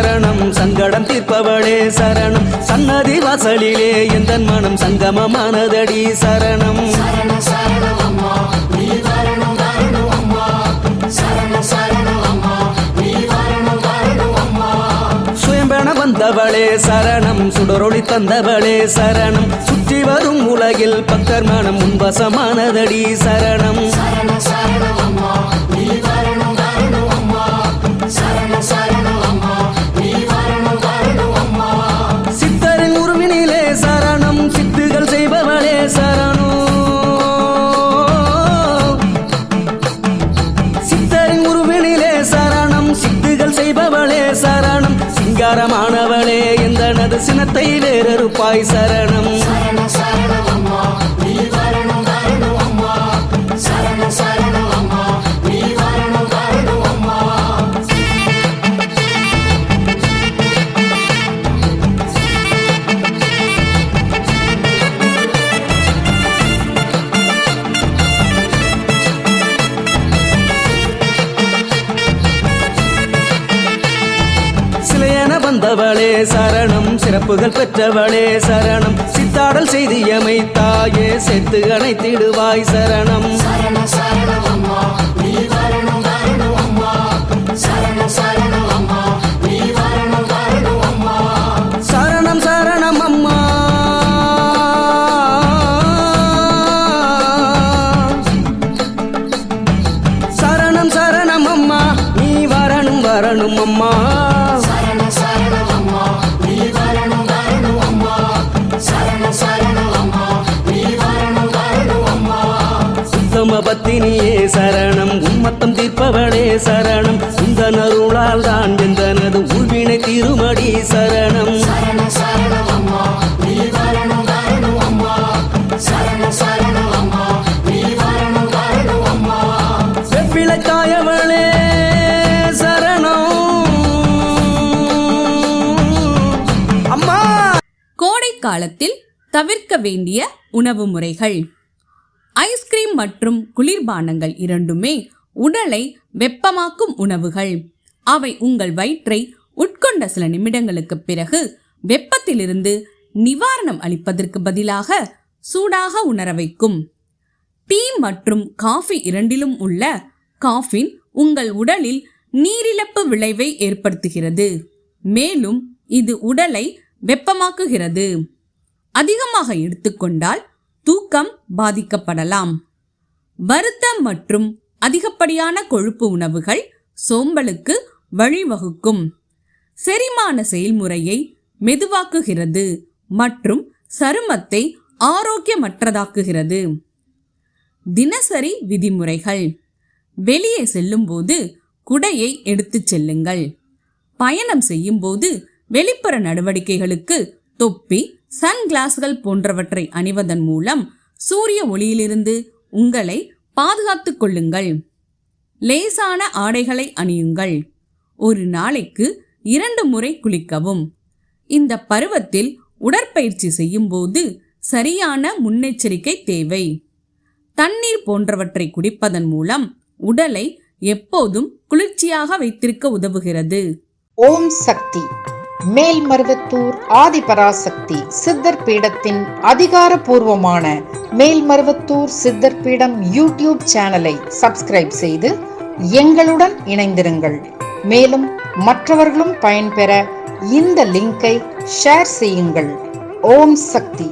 சரணம் சங்கடம் தீர்ப்பவளே சரணம் சன்னதி வாசலிலே எந்தன் மனம் சங்கமமானதடி சரணம் சுயம்பென வந்தவளே சரணம் சுடரொளி தந்தவளே சரணம் சுற்றி வரும் உலகில் பக்தர் மனம் உன்வசமானதடி சரணம் சித்தரின் உருவினிலே சரணம் சித்துகள் செய்பவளே சரணம் சித்தரின் உருவினிலே சரணம் சித்துகள் செய்பவளே சரணம் சிங்காரமானவளே எந்தனது சினத்தை வேறறுப்பாய் சரணம் வந்தவளே சரணம் சிறப்புகள் பெற்றவளே சரணம் சித்தாடல் செய்தியமை தாயே செத்து அணைத்திடுவாய் சரணம் சரணம் சரணம் அம்மா சரணம் சரணம் அம்மா நீ வரணும் வரணும் அம்மா பத்தினியே சரணம் உம்மத்தம் தீர்ப்பவளே சரணம் உந்தன் அருளால் தான் எந்தனது உள்வினை திருமடி சரணம் வெப்பிளக்காயவளே சரணம் அம்மா. கோடை காலத்தில் தவிர்க்க வேண்டிய உணவு முறைகள். ஐஸ்கிரீம் மற்றும் குளிர்பானங்கள் இரண்டுமே உடலை வெப்பமாக்கும் உணவுகள். அவை உங்கள் வயிற்றை உட்கொண்ட சில நிமிடங்களுக்கு பிறகு வெப்பத்திலிருந்து நிவாரணம் அளிப்பதற்கு பதிலாக சூடாக உணர வைக்கும். டீ மற்றும் காஃபி இரண்டிலும் உள்ள காஃபின் உங்கள் உடலில் நீரிழப்பு விளைவை ஏற்படுத்துகிறது. மேலும் இது உடலை வெப்பமாக்குகிறது. அதிகமாக எடுத்துக்கொண்டால் தூக்கம் பாதிக்கப்படலாம். வறுத்த மற்றும் அதிகப்படியான கொழுப்பு உணவுகள் சோம்பலுக்கு வழிவகுக்கும். செரிமான செயல்முறையை மெதுவாக்குகிறது மற்றும் சருமத்தை ஆரோக்கியமற்றதாக்குகிறது. தினசரி விதிமுறைகள். வெளியே செல்லும்போது குடையை எடுத்துச் செல்லுங்கள். பயணம் செய்யும் போது வெளிப்புற நடவடிக்கைகளுக்கு தொப்பி, சன்கிளாஸ்கள் போன்றவற்றை அணிவதன் மூலம் சூரிய ஒளியிலிருந்து உங்களை பாதுகாத்துக் கொள்ளுங்கள். லேசான ஆடைகளை அணியுங்கள். ஒரு நாளைக்கு 2 முறை குளிக்கவும். இந்த பருவத்தில் உடற்பயிற்சி செய்யும் போது சரியான முன்னெச்சரிக்கை தேவை. தண்ணீர் போன்றவற்றை குடிப்பதன் மூலம் உடலை எப்போதும் குளிர்ச்சியாக வைத்திருக்க உதவுகிறது. ஓம் சக்தி. மேல்மருவத்தூர் ஆதிபராசக்தி சித்தர் பீடத்தின் அதிகாரப்பூர்வமான மேல்மருவத்தூர் சித்தர் பீடம் யூடியூப் சேனலை சப்ஸ்கிரைப் செய்து எங்களுடன் இணைந்திருங்கள். மேலும் மற்றவர்களும் பயன்பெற இந்த லிங்கை ஷேர் செய்யுங்கள். ஓம் சக்தி.